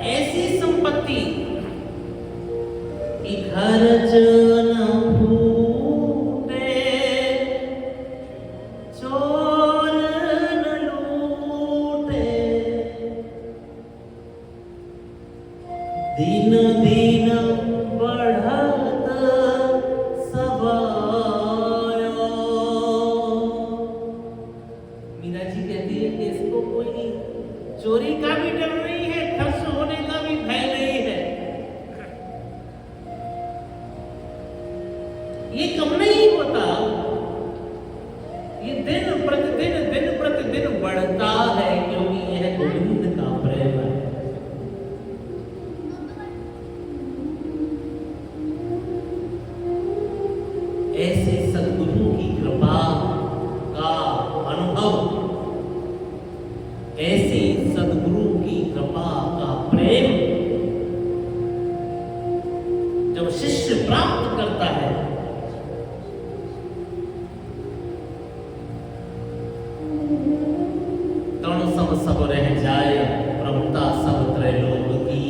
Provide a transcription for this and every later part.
ऐसी संपत्ति कि खर्च न फूटे, चोर न लूटे, दिन दिन बढ़त सवायो। मीरा जी कहती है कि इसको कोई चोरी का भी डर नहीं है, खर्च होने का भी भय नहीं है। ये कम नहीं होता, ये दिन प्रतिदिन बढ़ता है, क्योंकि यह गोविंद का प्रेम है। ऐसे सद्गुरु की कृपा का अनुभव, ऐसे सद्गुरु की कृपा का प्रेम जब शिष्य प्राप्त करता है, तण सम सब रह जाए प्रभुता सब त्रैलोक की,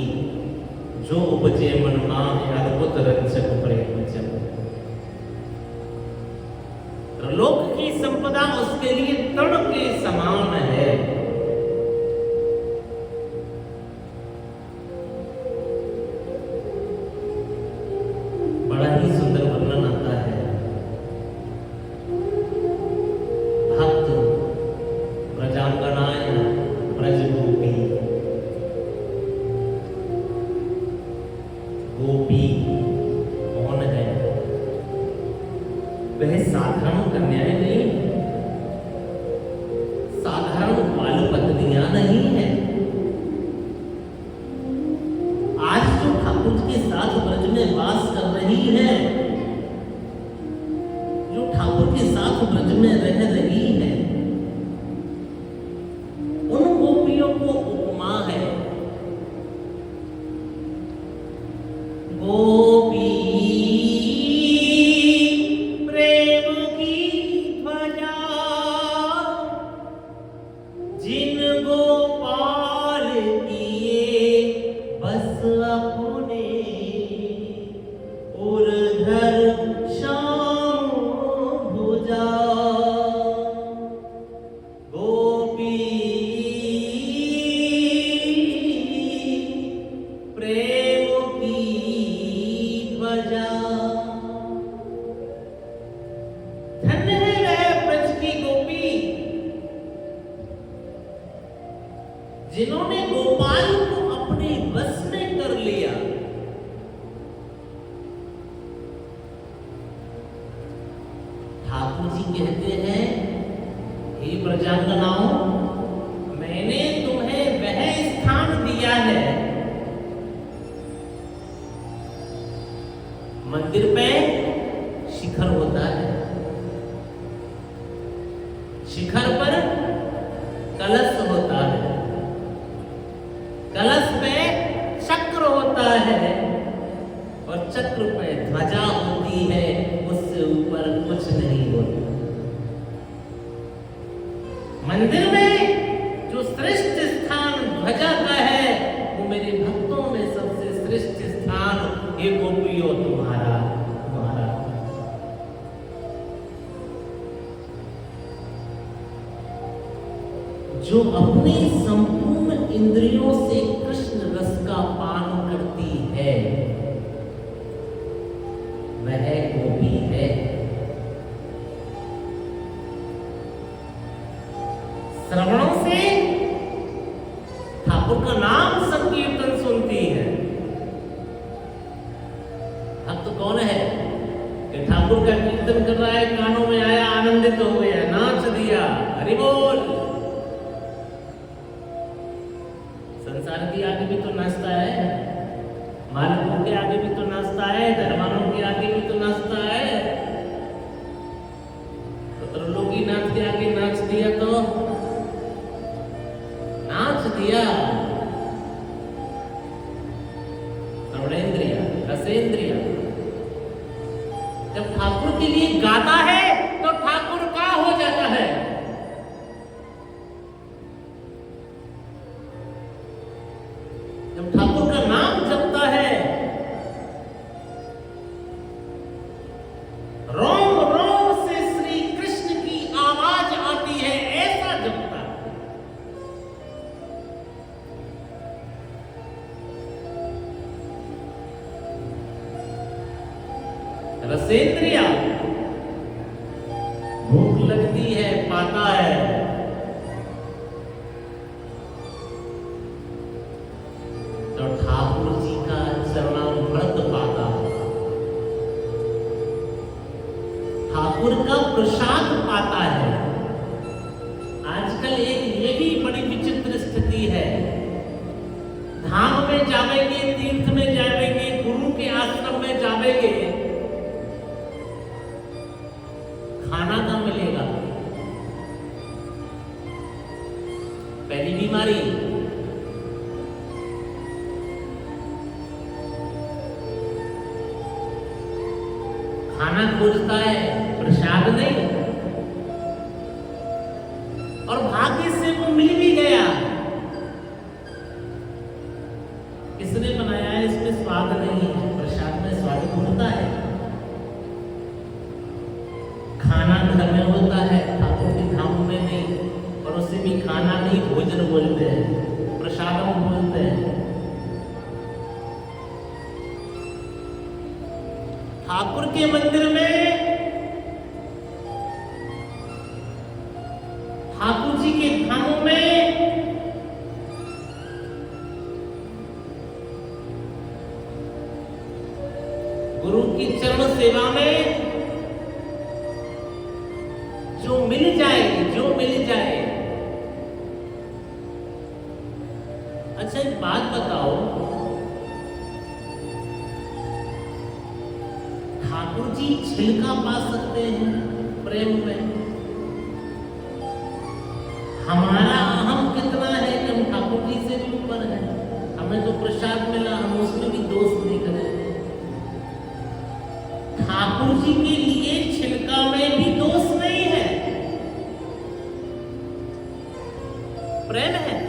जो उपजे मन माह अद्भुत रंजक प्रेम जब। लोक की संपदा उसके लिए तण के समान है। बड़ा ही सुंदर वर्णन आता है। भक्त ब्रजांगनाय ब्रज गोपी, गोपी कौन है? वह साधारण कन्याएं नहीं, साधारण बाल पत्नियां नहीं है। आज जो ठाकुर के साथ ब्रज में वास कर रही है, जो ठाकुर के साथ ब्रज में रह रही है, उन गोपियों को उपमा है। गोपी जिन्होंने गोपाल को अपने वश में कर लिया। ठाकुर जी कहते हैं, हे प्रजांगनाओं, मैंने तुम्हें वह स्थान दिया है। मंदिर पे शिखर होता है, शिखर पर कलश होता है, कलश पे चक्र होता है और चक्र पे ध्वजा होती है, उससे ऊपर कुछ नहीं होता। मंदिर में जो श्रेष्ठ स्थान ध्वजा का है, वो मेरे भक्तों में सबसे श्रेष्ठ स्थान ये गोपियों तुम्हारा। जो अपने संपूर्ण इंद्रियों से कृष्ण रस का पान करती है, वह गोपी है। श्रवणों से ठाकुर का नाम संकीर्तन सुनती है। भक्त कौन है कि ठाकुर का कीर्तन कर रहा है, कानों में आया, आनंदित हो गया, नाच दिया, हरि बोल। संसार के आगे भी तो नाचता है, मालिकों के आगे भी तो नाचता है, धर्मानों के आगे भी तो नाचता है। तो त्रिलोकी नाच के आगे नाच दिया तो नाच दिया। श्रवणेन्द्रिय, रसेंद्रिय जब ठाकुर के लिए गाता है तो ठाकुर का हो जाता है। जब ठाकुर का नाम जपता है, रोम रोम से श्री कृष्ण की आवाज आती है, ऐसा जपता है। रसेंद्रिया, भूख लगती है, पाता है, तो ठाकुर जी का चरणामृत पाता है, ठाकुर का प्रसाद पाता है। आजकल एक ये भी बड़ी विचित्र स्थिति है, धाम में जावेंगे, तीर्थ में जावेंगे, गुरु के आश्रम में जावेंगे, खाना कहाँ मिलेगा? पहली बीमारी। खाना खोजता है, प्रसाद नहीं, और भाग्य से वो मिल भी गया। किसने बनाया है? इसमें स्वाद नहीं है, प्रसाद में स्वाद होता है। खाना घर में होता है, ठाकुर के धाम में नहीं, और उसे भी खाना नहीं भोजन बोलते हैं, प्रसादम बोलते हैं। ठाकुर के मंदिर में, ठाकुर जी के धामों में गुरु की चरण सेवा में जो मिल जाए, जो मिल जाए। अच्छा एक बात बताओ, ठाकुर जी छिलका पा सकते हैं प्रेम में? हमारा अहम कितना है कि हम ठाकुर जी से भी ऊपर है। हमें तो प्रसाद मिला, हम उसमें भी दोष देख रहे हैं। ठाकुर जी के लिए छिलका में भी दोष नहीं है, प्रेम है।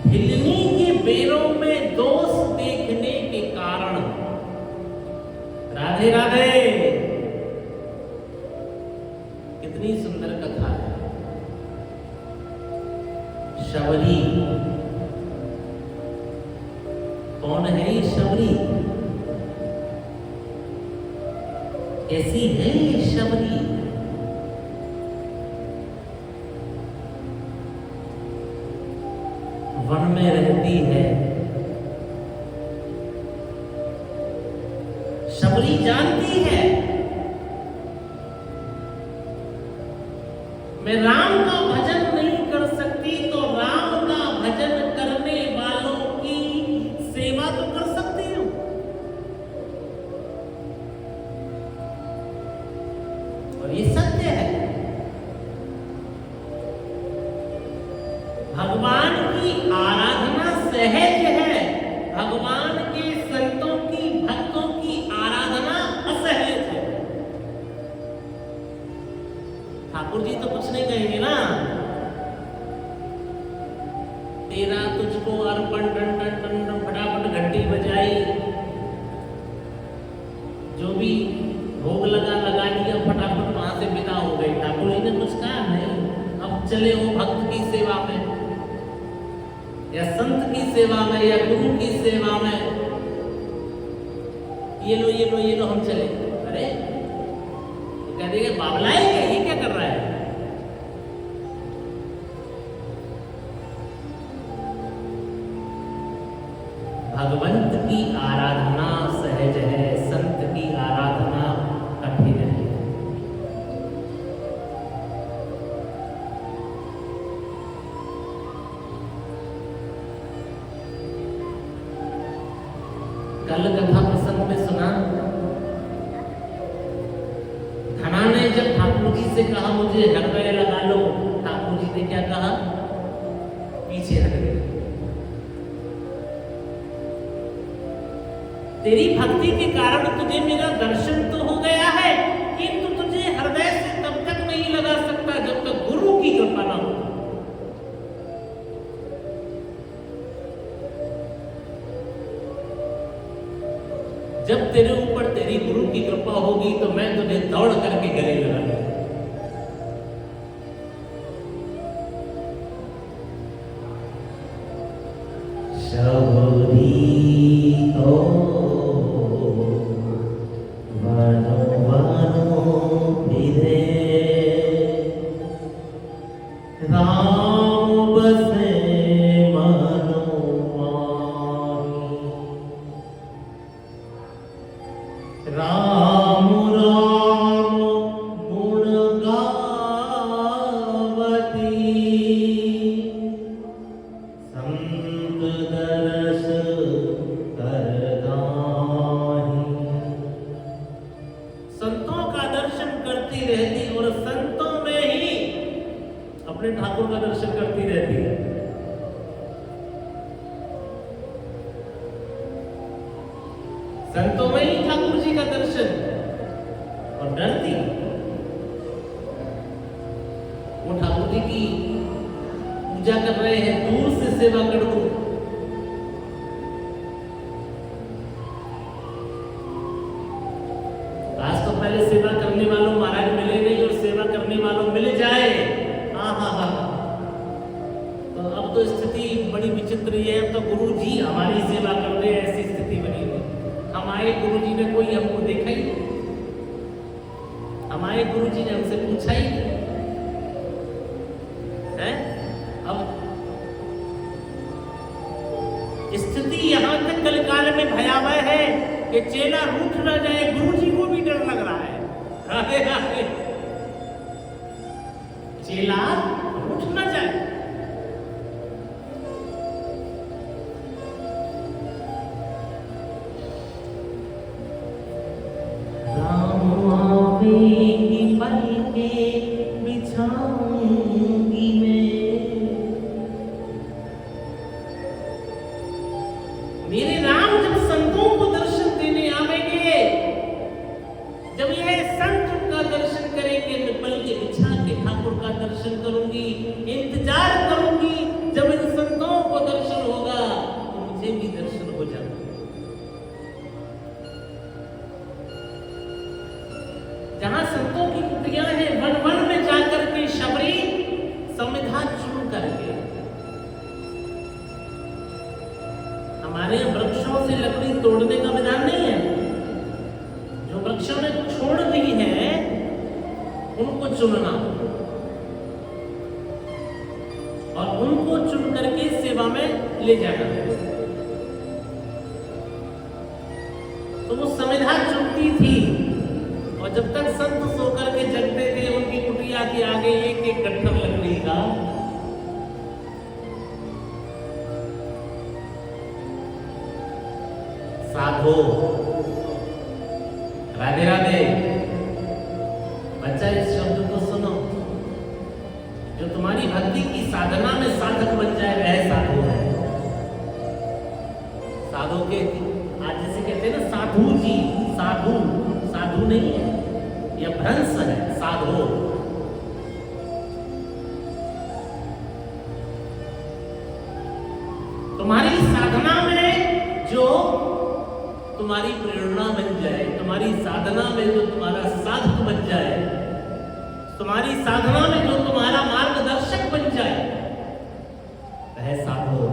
हिलनी के बेरों में दोष देखने के कारण, राधे राधे, कितनी सुंदर कथा है। शबरी, कौन है ये शबरी? कैसी है ये शबरी? वन में रहती है। शबरी जानती है मैं राम का भजन नहीं कर सकती, तो राम का भजन करने वालों की सेवा तो कर सकती हूं। और ये सत्य है। भगवान की आराधना सहज है, भगवान के संतों की, भक्तों की आराधना असहज है। ठाकुर जी तो कुछ नहीं कहेंगे ना, तेरा तुझको अर्पण, टन टन टन टन, फटाफट घंटी बजाई, जो भी भोग लगा लिया, फटाफट वहां से विदा हो गए। ठाकुर जी ने कुछ कहा नहीं। अब चले वो भक्त की सेवा में, या संत की सेवा में, या गुरु की सेवा में। ये लो ये लो ये लो, हम चले। अरे तो कह देंगे बाबला है क्या, ये क्या कर रहा है? भगवंत की आराधना सहज है, संत की आराधना कठिन है। कल कथा प्रसंग में सुना, धना ने जब ठाकुर जी से कहा मुझे हृदय लगा लो, ठाकुर जी ने क्या कहा? पीछे हट गए। तेरी भक्ति के कारण तुझे मेरा दर्शन तो हो गया है, किंतु तुझे हृदय से तब तक नहीं लगा सकता जब तक गुरु की कृपा ना हो। जब तेरे ऊपर तेरी गुरु की कृपा होगी तो मैं तुझे दौड़ करके गले लगा लूंगा। शबरी तो वानो वानो फिरे राम बसे मानो माही राम राम गुण गावती संत दरस करदाही। संतों का दर्शन करती रहती और संतों में ही अपने ठाकुर का दर्शन करती रहती है। संतों में ही ठाकुर जी का दर्शन और डरती वो ठाकुर जी की पूजा कर रहे हैं, दूर से सेवा कर दो। आज तो पहले सेवा करने वालों महाराज मिले नहीं और सेवा करने वालों मिल जाए, हाँ हाँ हाँ। तो अब तो स्थिति बड़ी विचित्र है। अब तो गुरु जी हमारी सेवा कर रहे हैं, ऐसी स्थिति बनी हुई। हमारे गुरु जी ने कोई हमको देखा ही नहीं, हमारे गुरु जी ने हमसे पूछा ही नहीं है। अब स्थिति यहां तक कलकाल में भयावह है कि चेला रूठ न जाए, गुरु जी को भी डर लग रहा है। राधे राधे। चेला रूठ न जाए। बिछाऊंगी मेरे राम जब संतों को दर्शन देने आवेंगे, जब ये संत का दर्शन करेंगे, मैं पल के बिछा के ठाकुर का दर्शन करूंगी, इंतजार करूंगी। जब इन संतों को दर्शन होगा तो मुझे भी दर्शन हो जाएगा। जहां संतों की कुटिया है, वन वन में जाकर के शबरी संविधा चुन करके, हमारे वृक्षों से लकड़ी तोड़ने का विधान नहीं है। जो वृक्षों ने छोड़ दी है उनको चुनना और उनको चुन करके सेवा में ले जाना। तो वो संविधा चुनती थी और जब तक संत सो करके जगते थे, उनकी कुटिया के आगे एक एक गट्ठर लकड़ी का साधो। राधे राधे। बच्चा इस शब्द को सुनो, जो तुम्हारी भक्ति की साधना में साधक बन जाए वह साधु है। साधु के आज जैसे कहते हैं ना साधु जी, साधु साधु नहीं है, यह भ्रंश है। साधु तुम्हारी साधना में जो तुम्हारी प्रेरणा बन जाए, तुम्हारी साधना में जो तुम्हारा साधक बन जाए, तुम्हारी साधना में जो तुम्हारा मार्गदर्शक बन जाए, वह साधु।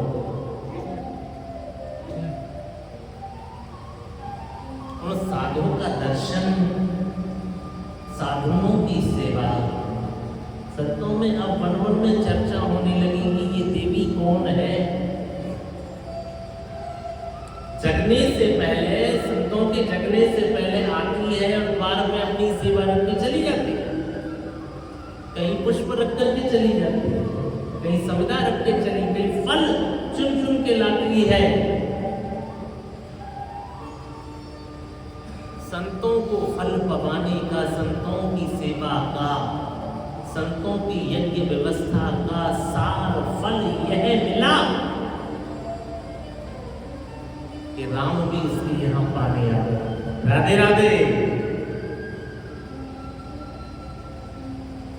उन साधुओं का दर्शन, साधुओं की सेवा। संतों में अब वन वन में चर्चा होने लगी कि ये देवी कौन है। जगने से पहले, संतों के जगने से पहले आती है और द्वार में अपनी सेवा रख के चली जाती है। कहीं पुष्प रख करके चली जाती है, कहीं संविदा रख के चली, कहीं फल चुन चुन के लाती है। संतों को फल पवाने का, संतों की सेवा का, संतों की यज्ञ व्यवस्था का सार फल यह मिला कि राम भी इसके यहाँ पाने आ गया। राधे राधे।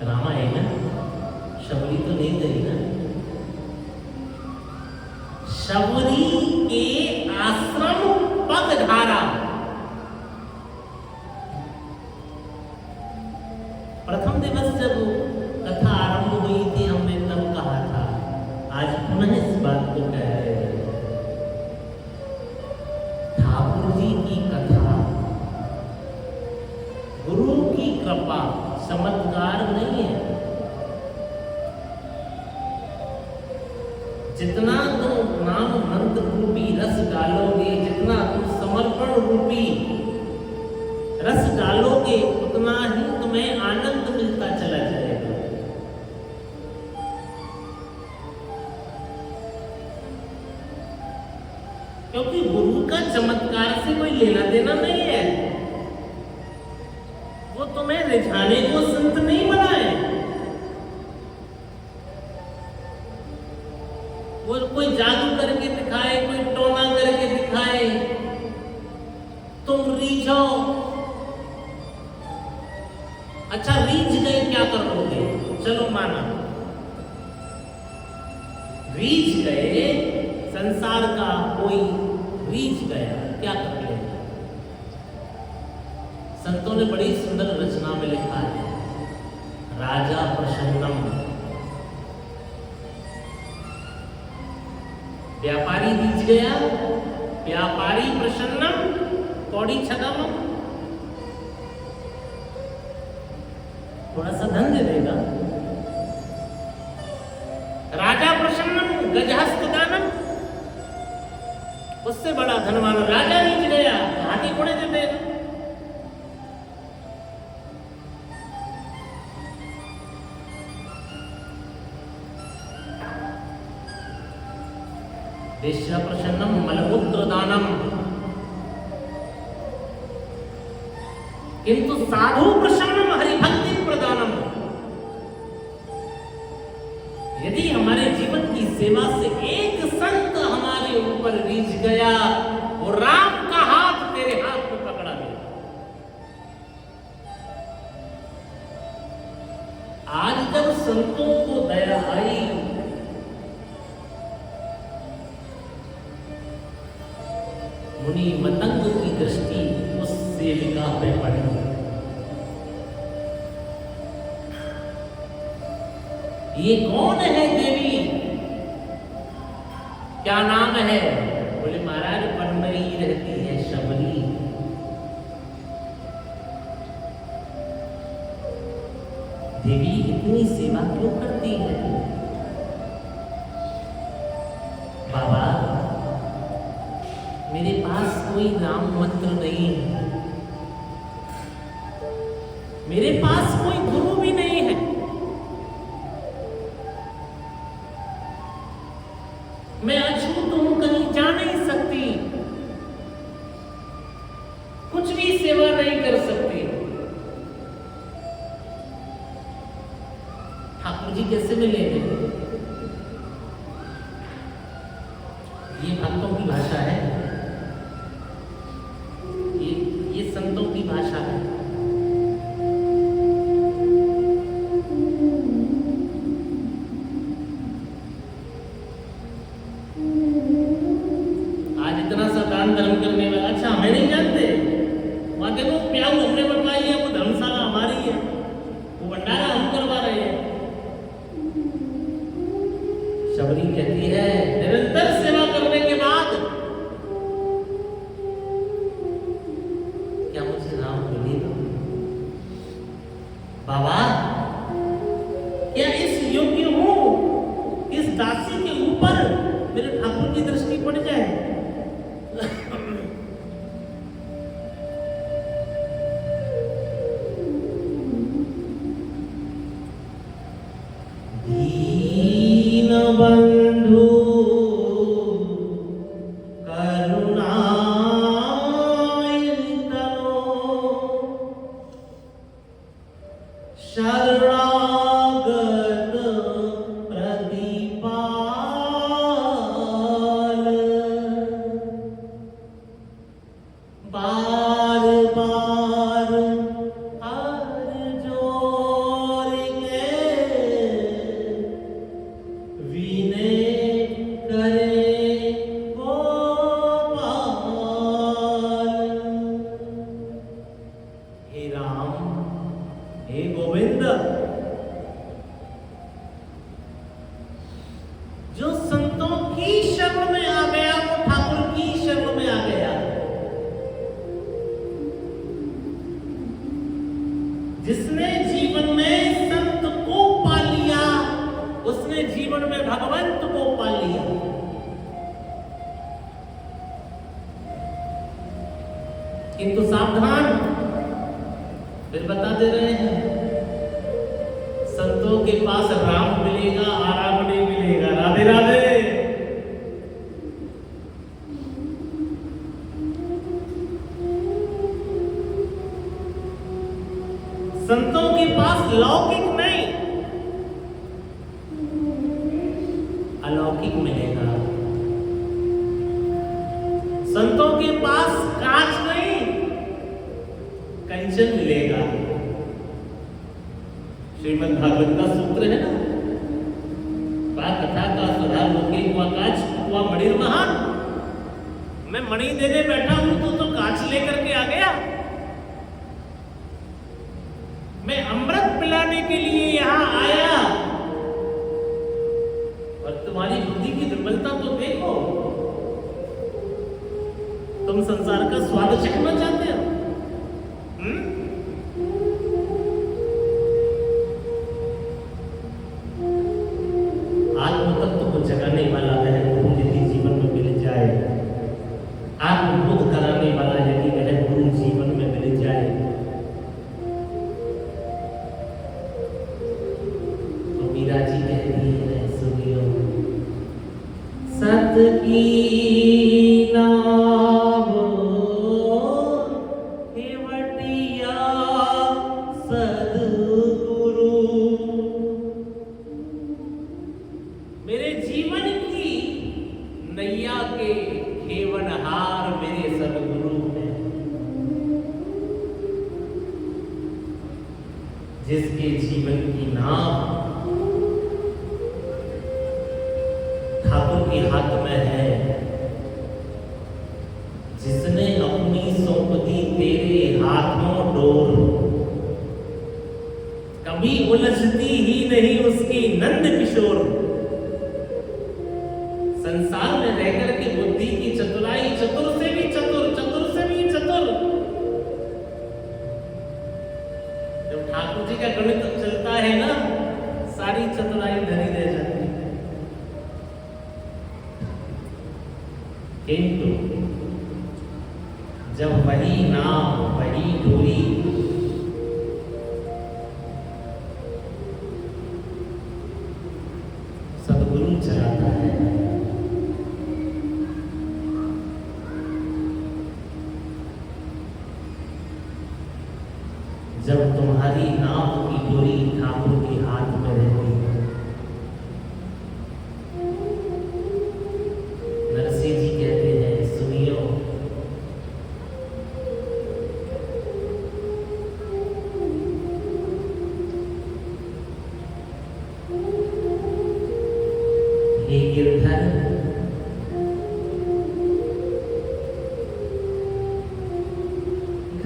रामा है ना, शबरी तो नहीं गई ना। शबरी के आश्रम पगधारा चमत्कार नहीं है। जितना तुम नाम मंत्र रूपी रस डालोगे, जितना तुम समर्पण रूपी रस डालोगे, उतना ही तुम्हें आनंद मिलता चला जाएगा। क्योंकि गुरु का चमत्कार से कोई लेना देना नहीं है। वो तुम्हें रिझाने को संत नहीं बनाए। वो कोई जादू करके दिखाए, कोई टोना करके दिखाए, तुम रीझो। अच्छा रीझ गए, क्या करोगे? चलो माना रीझ गए, संसार का कोई रीझ गया, क्या कर लेगा? संतों ने बड़ी सुंदर रचना में लिखा है, राजा प्रसन्नम। व्यापारी रीझ गया, व्यापारी प्रसन्नम, कौड़ी छदम, थोड़ा सा धन दे देगा। राजा प्रसन्नम गजहस्त दानम, उससे बड़ा धनवान राजा रीझ गया, हाथी घोड़े दे देगा। वेश्या प्रसन्नम मलमूत्र दानम, किंतु साधु प्रसन्नम हरिभक्ति प्रदानम। यदि हमारे जीवन की सेवा से एक संत हमारे ऊपर रीझ गया, वो राम का हाथ तेरे हाथ में पकड़ा गया। आज जब संतों को दया आई, मुनि मतंग की दृष्टि उस सेविका पे पड़ी। ये कौन है देवी, क्या नाम है? बोले महाराज वन में ही रहती है शबरी। देवी इतनी सेवा क्यों करती है? बाबा मेरे पास कोई नाम मंत्र नहीं है, मेरे पास कोई गुरु भी नहीं है, मैं अछूत हूं, कहीं जा नहीं सकती, कुछ भी सेवा नहीं कर सकती। ठाकुर जी कैसे मिलेंगे? ये भक्तों की भाषा है, ये संतों की भाषा है। आज इतना सा दान धर्म करने वाला, अच्छा हमें नहीं जानते? वहां देखो प्याऊ हमने बनवाई है, वो धर्मशाला हमारी है, वो भंडारा हम करवा रहे हैं। शबरी कहती है निरंतर सेवा करने के बाद क्या मुझे राम मिलेगा? बाबा क्या इस योग्य हूं, इस दासी के ऊपर मेरे ठाकुर की दृष्टि पड़ जाए? दीन बंधु शरणागत प्रतिपाल, बार बार हाथ जोड़ के विनय करे गोपाल। हे राम, हे गोविंद, जो संतों की शरण में आ गया वो ठाकुर की शरण में आ गया। जिसने जीवन जीवन में भगवंत को पा लिया। किंतु सावधान, फिर बता दे रहे हैं, संतों के पास राम मिलेगा, आराम नहीं मिलेगा। राधे राधे। संतों के पास लौकिक नहीं, अलौकिक मिलेगा। संतों के पास कांच नहीं, कंचन मिलेगा। श्रीमद् भागवत का सूत्र है ना, कथा का सुधार लोके हुआ कांच हुआ मणिर महान। मैं मणि देने बैठा हूं तो कांच लेकर के आ गया। मैं अमृत पिलाने के लिए यहां आया, और तुम्हारी बुद्धि की दुर्बलता तो देखो। तुम संसार का स्वाद चखना चाहते हो? आत्म तत्व को जगाने वाला वह गुरु यदि जीवन में मिल जाए, आत्मबोध कराने वाला यदि वह गुरु जीवन में मिल जाए, तो मीरा जी कहती है, सुनियो, सत की नाम केवटिया सद्गुरु। मेरे जीवन की नैया के खेवनहार मेरे सद्गुरु हैं, जिसके जीवन की नाव ठाकुर के हाथ में है, जिसने अपनी सौंप दी तेरे हाथों डोर, कभी उलझती ही नहीं उसकी नंद किशोर। संसार में रहकर के बुद्धि की चतुराई, चतुर से भी चतुर, चतुर से भी चतुर। जब ठाकुर जी का गणित चलता है ना, सारी चतुराई धरी रह जाती है। किंतु जब वही नाव, वही डोरी सद्गुरु चलाता है, जब तुम्हारी नाव की डोरी ठाकुर के हाथ में रहती है। नरसिंह जी कहते हैं, सुनियो, हे गिरधर,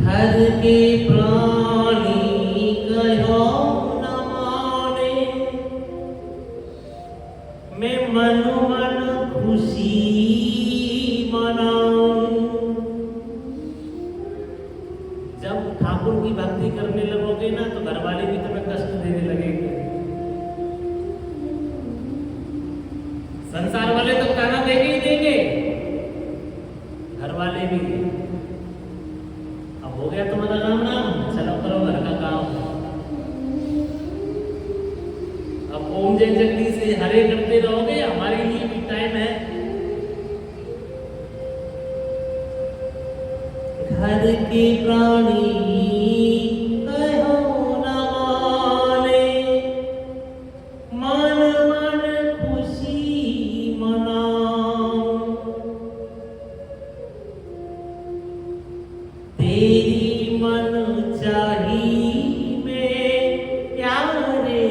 घर के प्राणी कहो न माने, मैं मन मन खुशी मनाऊं। जब ठाकुर की भक्ति करने लगोगे ना, तो घर वाले भी तुम्हें कष्ट देने लगेंगे। संसार वाले तो ताना देंगे ही देंगे, घर वाले भी। अब हो गया तुम्हारा राम नाम, चलो करो घर का काम। अब ओम जय जगदीश से हरे करते रहोगे, हमारे लिए भी टाइम है। घर के प्राणी कहो न माने, मन मन खुशी मनाऊं। तेरी मन चाही में प्यारे,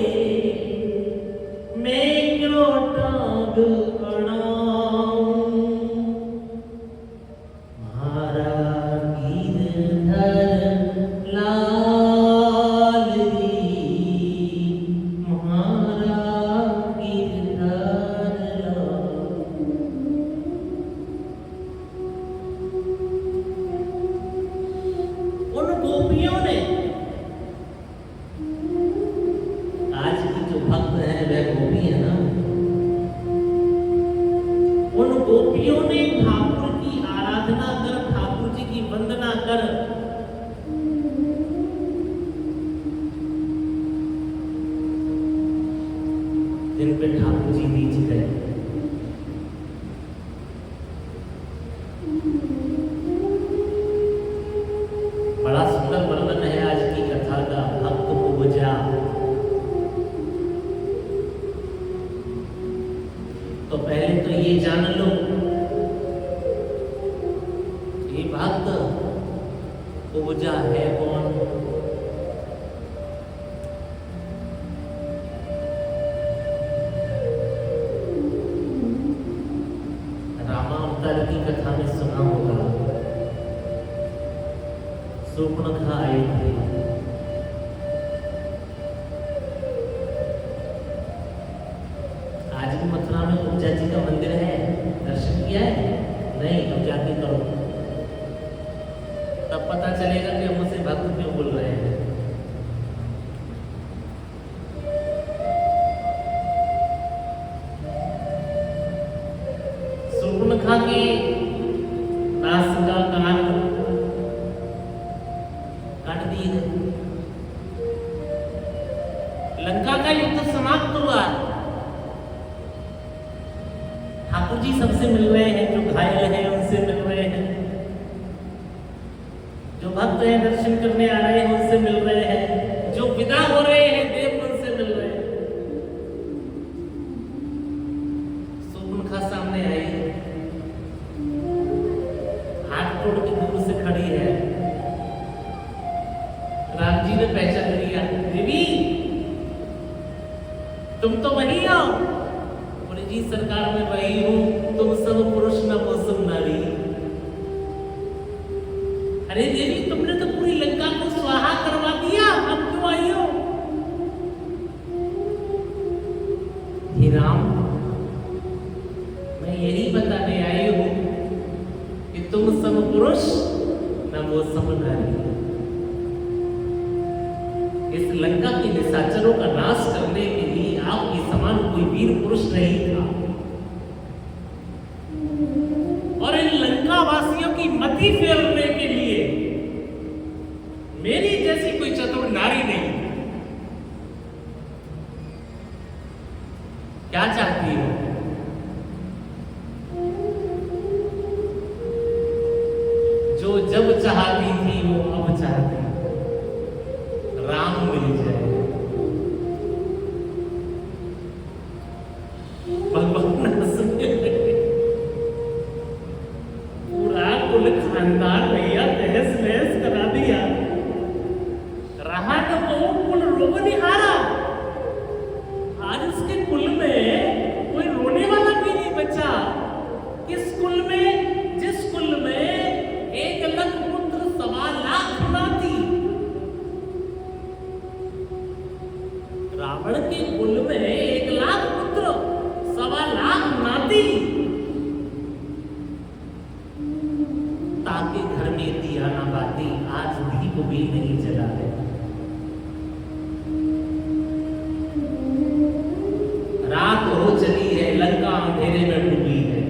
मैं क्यों टांग अड़ाऊं। मारा गिरधर लाल री, मारा गिरधर लाल। उन गोपियों ने, आज की जो भक्त है वह गोपी है ना, तो पहले तो ये जान लो, ये भक्त उपजा है कौन? रामावतार की कथा में सुना होगा, शूर्पणखा आए थे, आज भी मथुरा में उपजा जी का मंदिर है, दर्शन किया है? नहीं, अब जाके करो, तब पता चलेगा कि हम उसे भक्त क्यों बोल रहे हैं। शूर्पणखा की नासिका काट दी गई, लंका का युद्ध समाप्त हुआ। ठाकुर जी सबसे मिल रहे हैं, जो घायल हैं उनसे मिल रहे हैं, जो भक्त हैं दर्शन करने आ रहे हैं उनसे मिल रहे हैं, जो विदा हो रहे हैं देव उनसे मिल रहे हैं। शूर्पणखा सामने आई, हाथ तोड़ के दूर से खड़ी है। राम जी ने पहचान लिया, देवी तुम तो वही हो? बोले जी सरकार मैं वही हूं, तुम सब पुरुष न मौसम नारी। अरे देवी तुमने तो पूरी लंका को स्वाहा करवा दिया, अब क्यों आई हो? हे राम मैं यही बताने आई हूं कि तुम सब पुरुष न मौसम नारी। इस लंका के निशाचरों का नाश करने के लिए आपके समान कोई वीर पुरुष नहीं था, और इन लंका वासियों की मति फेरने के लिए मेरी जैसी कोई चतुर नारी नहीं। क्या चाहती हो? जो जब चाहती थी वो अब चाहती, राम मिल जाए। भगवान हंसने लगे, पूरा कुल खानदान भैया तहस नहस करा दिया, रहा तो वो कुल रोग नहीं हारा। आज उसके कुल में कोई रोने वाला भी नहीं बचा। किस कुल में? जिस कुल में 1 लाख पुत्र 1.25 लाख नाती। रावण के कुल में 1 लाख पुत्र 1.25 लाख नाती, ताकि घर में दिया ना बाती, आज दीप भी नहीं जला है। रात हो चली है, लंका अंधेरे में डूबी है।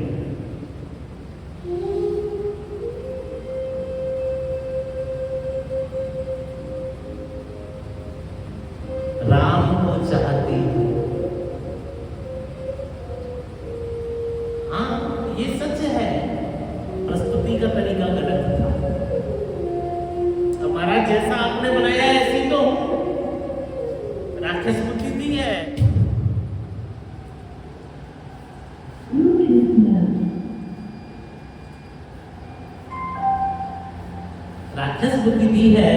राम को चाहती हूं। हाँ ये सच है, प्रस्तुति का तरीका गलत था। हमारा जैसा आपने बनाया है ऐसी तो राक्षस बुद्धि दी है। राक्षस बुद्धि दी है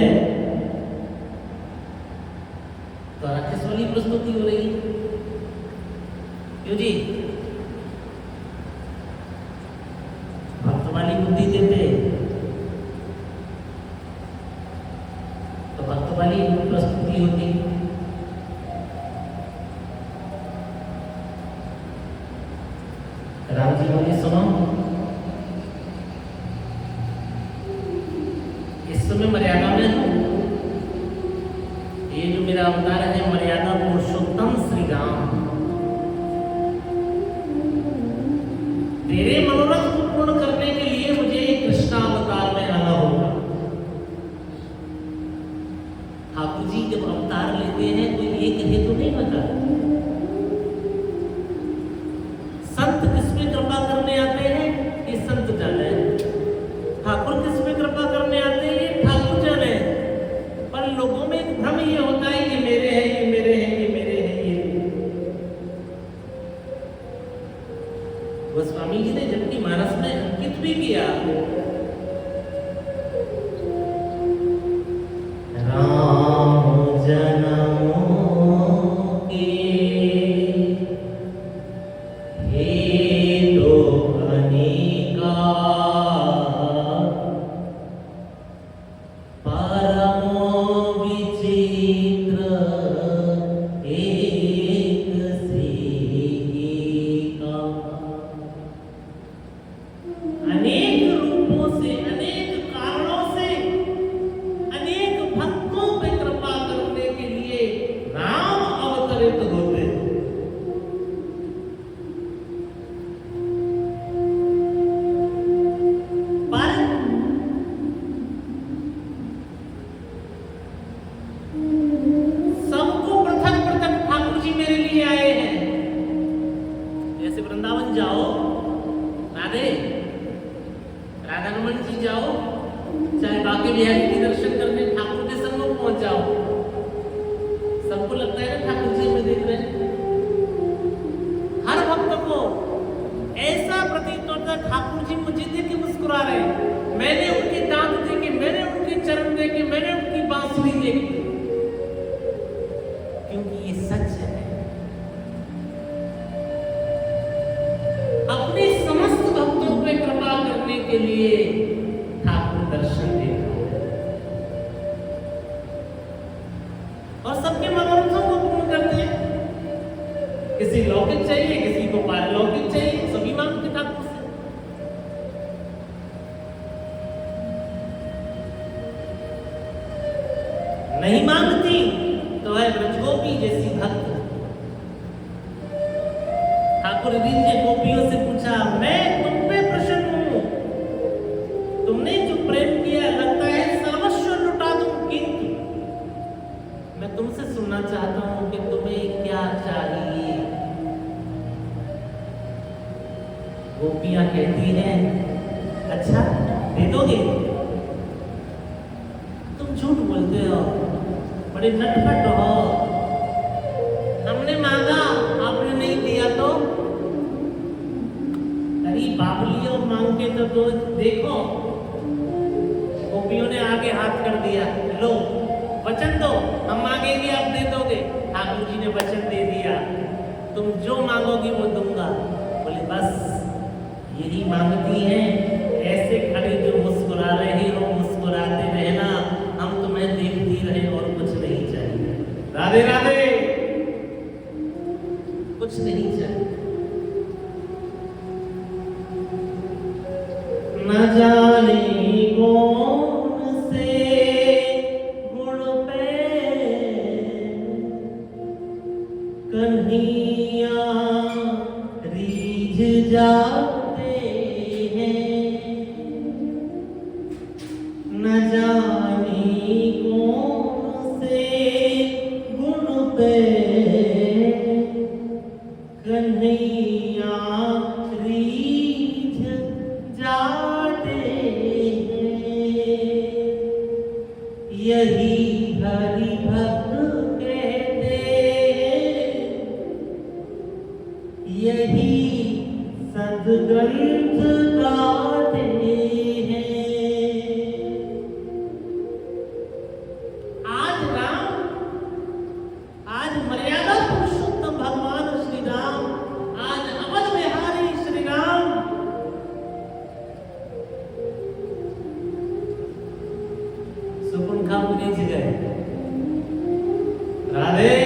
तो राक्षस वाली प्रस्तुति हो रही है। क्यों जी? भक्त वाली बुद्धि देते तो भक्त वाली प्रस्तुति होती। राम जी बोले सुनो, इस समय मर्यादा में हूं। ये जो मेरा अवतार है मर्यादा पुरुषोत्तम श्री राम, तेरे मनोरथ को पूर्ण करने के लिए मुझे कृष्णावतार में आना होगा। ठाकुर जी जब अवतार लेते हैं तो ये कहे तो नहीं पता संत किस पे कृपा करने आते हैं, ये संत जाने। ठाकुर किस पे कृपा करने आते हैं, ये ठाकुर जाने। पर लोगों में एक भ्रम ये होता है कि मेरे हैं, ये मेरे हैं, ये मेरे हैं, ये गोस्वामी जी ने जबकि मानस में अंकित भी किया, राम जनमों के हेतु अनेका, परमो विचित्र एक से एका। अनेक रूपों से, अनेक कारणों से, अनेक भक्तों पे कृपा करने के लिए राम अवतरित होते हैं। पर सबको पृथक पृथक ठाकुर जी मेरे लिए आए हैं। जैसे वृंदावन जाओ, राधे राधारमण जी जाओ, चाहे बाकी बिहारी के दर्शन करने ठाकुर के सम्मुख पहुंच जाओ, सबको लगता है ना ठाकुर जी हमें देख रहे हैं। हर भक्त को ऐसा प्रतीत होता है ठाकुर जी मुझे देख के मुस्कुरा रहे हैं, मैंने उनके दांत देखे, मैंने उनके चरण देखे, मैंने उनकी बांसुरी देखी, क्योंकि ये सच है। अपने समस्त भक्तों पे कृपा करने के लिए ठाकुर दर्शन देता है और सबके मनोरथों को पूर्ण करते हैं। किसी लौकिक चाहिए, किसी को पारलौकिक चाहिए, सभी मांगते ठाकुर से। नहीं मांगती तो है ब्रजगोपी जैसी भक्त। ठाकुर जी ने गोपियों से पूछा, मैं तुम पे प्रसन्न हूं, तुमने जो प्रेम किया लगता है सर्वस्व लुटा दूं, किंतु मैं तुमसे सुनना चाहता हूं कि तुम्हें क्या चाहिए। गोपियां कहती हैं, अच्छा दे दोगे? तुम झूठ बोलते हो, बड़े नटखट हो, हमने मांगा आपने नहीं दिया तो? अरे बाबलियों मांग के तो देखो। गोपियों ने आगे हाथ कर दिया, लो वचन दो, हम मांगेंगे आप दे दोगे। ठाकुर जी ने वचन दे दिया, तुम जो मांगोगी वो दूंगा। बोले बस यही मांगती हैं, ऐसे खड़े जो मुस्कुरा रहे हो मुस्कुराते रहना, हम तुम्हें देखती रहे और कुछ नहीं चाहिए। राधे राधे, कुछ नहीं चाहिए। न जाने कौन से गुण पे कन्हैया रीझ जाते हैं, न जाने कौन से गुण पे कन्हैया रीझ जाते हैं। यही हरि भक्त कहते हैं, यही सद्ग्रंथ गाते हैं। आज राम, आज मर्यादा पुरुषोत्तम भगवान श्री राम, आज अवध बिहारी श्री राम सुकुंखा मुनि जी गए। राधे,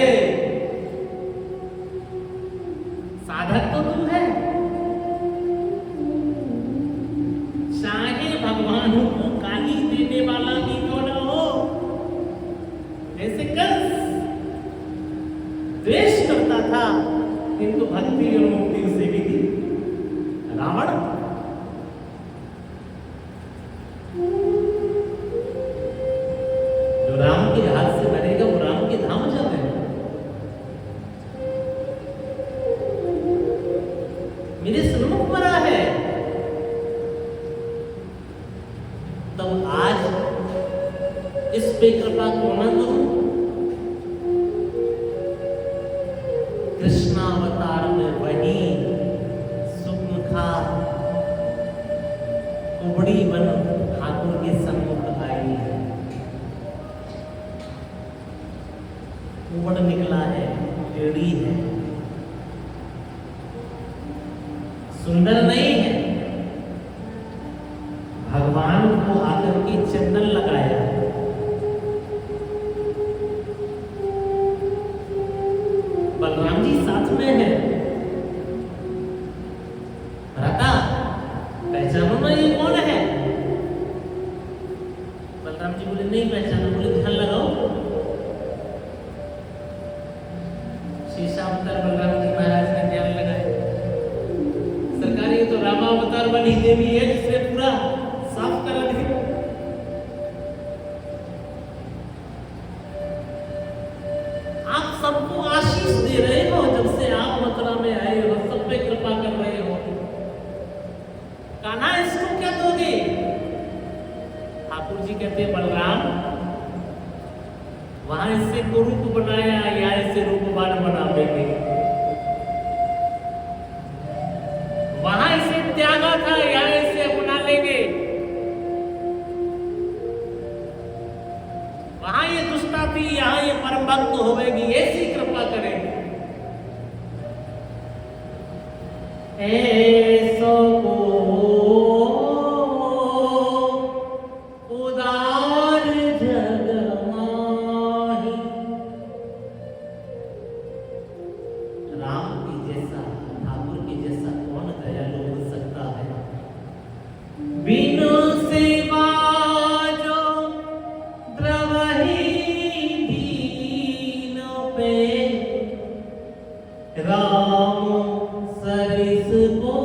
साधक तो तुम है, चाहे भगवान को गाली देने वाला भी क्यों न हो, ऐसे कंस द्वेष करता था, किंतु भक्ति और मुक्ति उसे भी दी। रावण जो राम के हाथ से मरेगा वो राम के धाम जाएगा। मेरे सन्मुख मरा है, तब आज इस पे कृपा क्यों न करूं? कृष्णावतार में वही सुमुखा कुबड़ी बन ठाकुर के सम्मुख आई है। कुबड़ निकला है, टेढ़ी है, सुंदर नहीं है। भगवान को आकर के चंदन लगाया, बलराम जी साथ में है। राधा पहचानो ना ये कौन है? बलराम जी बोले नहीं पहचाना। बोले ध्यान लगाओ। शीशावतार बलराम जी महाराज ने ध्यान लगाया। सरकार ये तो रामावतार वाली देवी है जिसने पूरा साफ करा दिया। आप सबको आशीष दे रहे हो, जब से आप मथुरा में आए हो सब पे कृपा कर रहे हो। कान्हा इसको क्या दोगे? ठाकुर जी कहते हैं बलराम वहां इससे को रूप बनाया या इसे रूपवान बना देंगे। वहां इसे त्यागा था या इसे अपना लेंगे। वहां ये दुष्टा थी, यहाँ ये परम भक्त होवेगी। ऐसी कृपा करेंगे। ऐसो को उदार जग माही। राम के जैसा, ठाकुर के जैसा कौन दयालु हो सकता है? बिनु सेवा जो द्रवहि दीन पे, राम सरिस को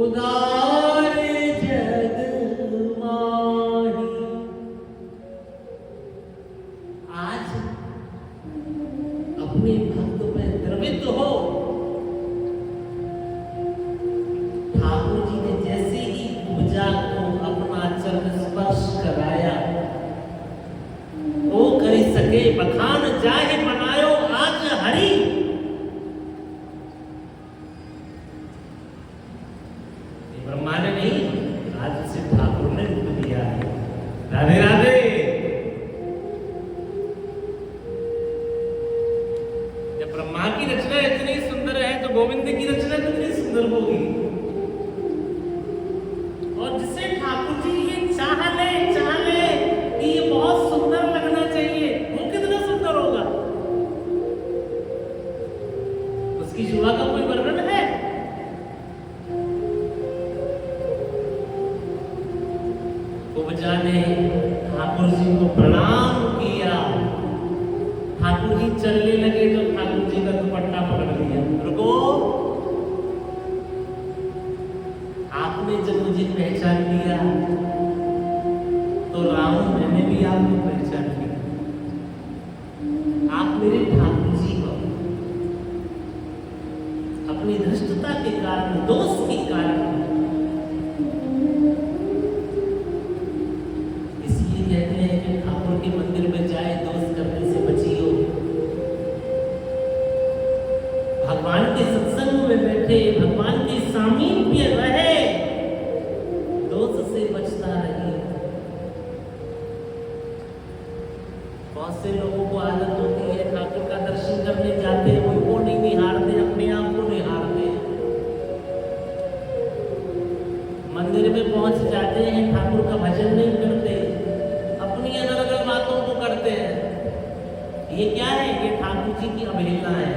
उदार जग माही। आज अपने भक्त पे द्रवित हो। ठाकुर जी ने जैसे ही पूजा को अपना चरण स्पर्श कराया, वो करी सके बखान जाहे बनायो आज हरि। ब्रह्मा ने नहीं, आज से ठाकुर ने रूप दिया है। राधे राधे। जब ब्रह्मा की रचना इतनी सुंदर है तो गोविंद की रचना कितनी सुंदर होगी। और जिसे ठाकुर जी ये चाह ले कि ये बहुत सुंदर लगना चाहिए, वो कितना सुंदर होगा। उसकी शोभा का कोई वर्णन है? ने ठाकुर जी को प्रणाम किया। ठाकुर जी चलने लगे तो ठाकुर जी का दुपट्टा पकड़ लिया। रुको, आपने जब मुझे पहचान लिया तो राम मैंने भी आपको पहचान लिया। आप मेरे ठाकुर जी हो। अपनी धृष्टता के कारण, दोष के कारण ठाकुर के मंदिर में जाए दोष करने से बचियो। भगवान के सत्संग में बैठे, भगवान के सामीप्य रहे, दोष से बचता रहे। बहुत से लोगों को आदत होती है ठाकुर का दर्शन करने जाते हैं, उनको नहीं निहारते, अपने आप को निहारते। मंदिर में पहुंच जाते हैं, ठाकुर का भजन नहीं करते, अपनी अलग अलग बातों को करते हैं। ये क्या है? ये ठाकुर जी की अवहेलना है।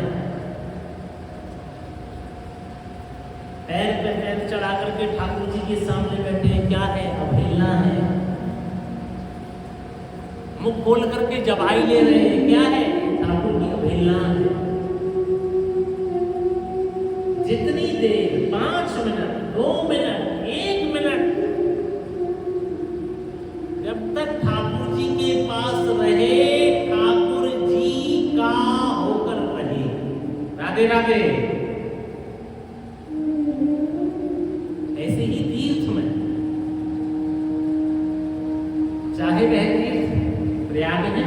पैर पे पैर चढ़ा करके ठाकुर जी के सामने बैठे हैं, क्या है? अवहेलना है। मुख खोल करके जबाई ले रहे हैं, क्या है? ठाकुर की अवहेलना है। जितनी देर 5 मिनट, 2 मिनट, 1 मिनट जब तक ठाकुर जी के पास रहे, ठाकुर जी का होकर रहे। राधे राधे। ऐसे ही तीर्थ में, चाहे वह तीर्थ प्रयाग है,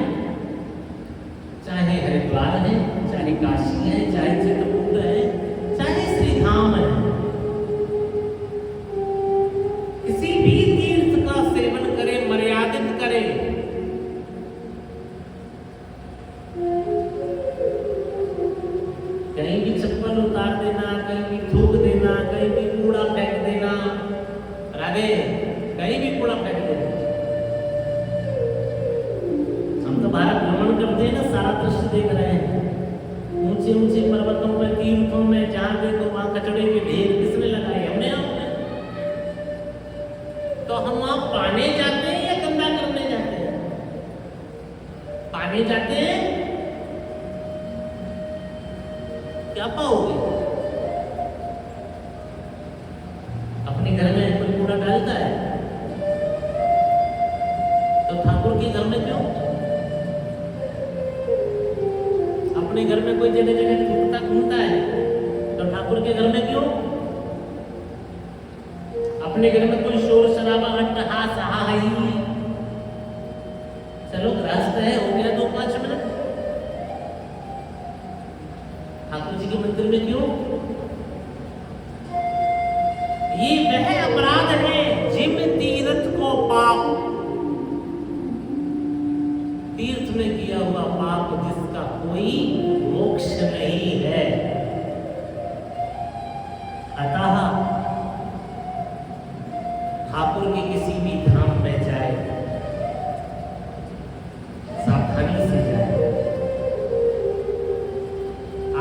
चाहे हरिद्वार है, चाहे काशी है, चाहे चित्रकूट है, चाहे श्री धाम है, किसी भी तीर्थ का सेवन करे, मर्यादित करे। कहीं भी चप्पल उतार देना, कहीं भी थूक देना, कहीं भी कूड़ा फेंक देना, राधे कहीं भी कूड़ा फेंक देना। हम तो भारत भ्रमण करते हैं ना, सारा दृश्य देख रहे हैं। ऊंचे ऊंचे पर्वतों में, तीर्थों में जहां देखो वहां कचड़े के ढेर किसने लगाए? हमने आपने। तो हम वहां पाने जाते हैं या गंदा करने जाते हैं? पाने जाते हैं, क्या पाओगे? अपने घर में कोई कूड़ा डालता है तो ठाकुर के घर में क्यों? अपने घर में कोई जगह जगह थूकता घूमता है तो ठाकुर के घर में क्यों? अपने घर में कोई शोर शराबा अट्टहास हाहाही, चलो गृहस्थ है, हो गया 2-5 मिनट, ठाकुर जी के मंदिर में क्यों? ये वह अपराध है जिम तीर्थ को पाप, तीर्थ में किया हुआ पाप जिसका कोई मोक्ष नहीं है। अतः ठाकुर के किसी भी धाम में जाए, सावधानी से जाए।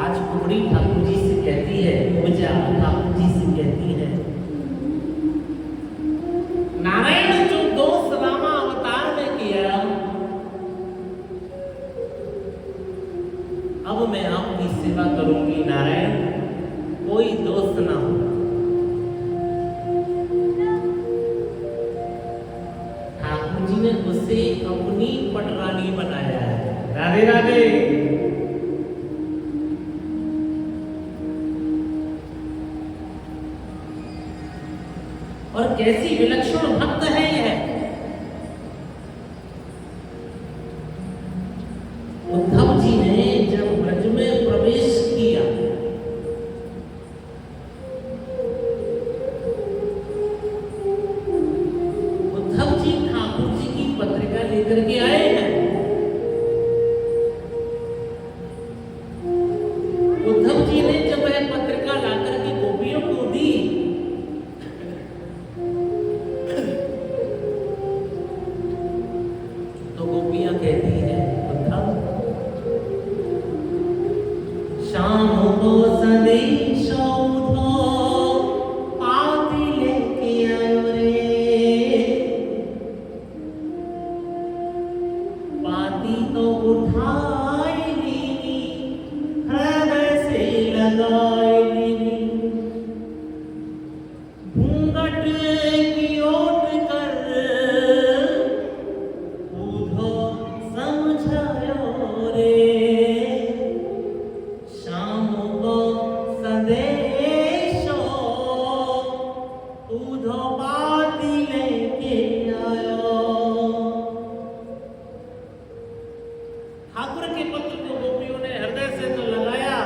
आज कुबड़ी ठाकुर जी से कहती है, पूजा ठाकुर जी से कहती है, नारायण जो दोष रामा अवतार में किया, अब मैं आपकी सेवा करूंगी नारायण, कोई दोष ना हो। ठाकुर जी ने उसे अपनी पटरानी बनाया है। राधे राधे। और कैसी विलक्षण भक्त है यह। उद्धव जी ने जब ब्रज में प्रवेश किया, उद्धव जी ठाकुर जी की पत्रिका लेकर के आए हैं। उद्धव जी ने जब वह पत्रिका लाकर के गोपियों को दी, तो गोपियां कहती है, उद्धव शाम को संदेश उठो, पाती लेके आयो रे, पाती तो उठाई ली, हृदय से लगाई ली, घूंघट की ओट कर उधो समझायो रे, शाम को संदेशो उधो पाती लेके आयो। ठाकुर के पत्र को गोपियों ने हृदय से तो लगाया,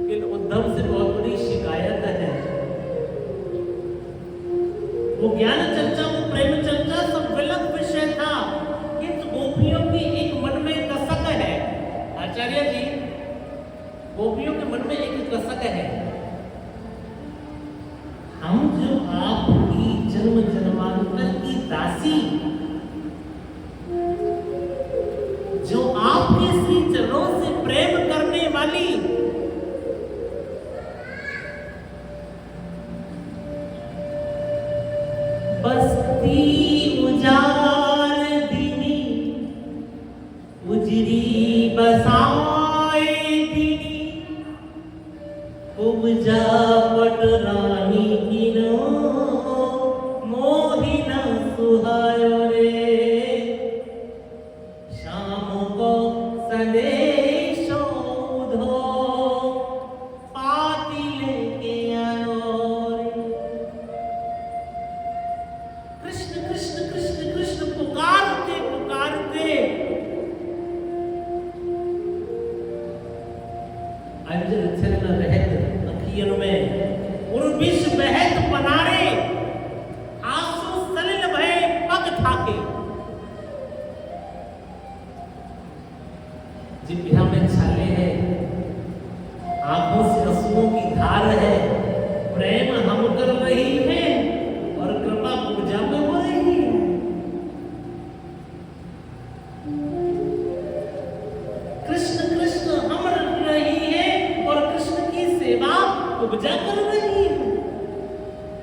लेकिन उद्धव से बहुत बड़ी शिकायत है। वो ज्ञान चर्चा, वो प्रेम चर्चा सब गलत विषय था, किंतु गोपियों की एक मन में कसक है। आचार्य जी, गोपियों के मन में एक कसक है, हम जो आपकी जन्म जन्मांतर की दासी, जो आपके श्री चरणों से प्रेम करने वाली, बस्ती उजार दीनी, उजरी बसाए दीनी, उपजा पटरानी किनो, मोहिना सुहायो रे, शाम को संदेशो उधो, पाती लेके आयो रे। कृष्ण कृष्ण कृष्ण कृष्ण पुकारते पुकारते वज्र छिन्न रहत अखियन में उर्विश बहत पनारे आंसू सलिल भय पग थाके। जिब्हा में छाले हैं, आंखों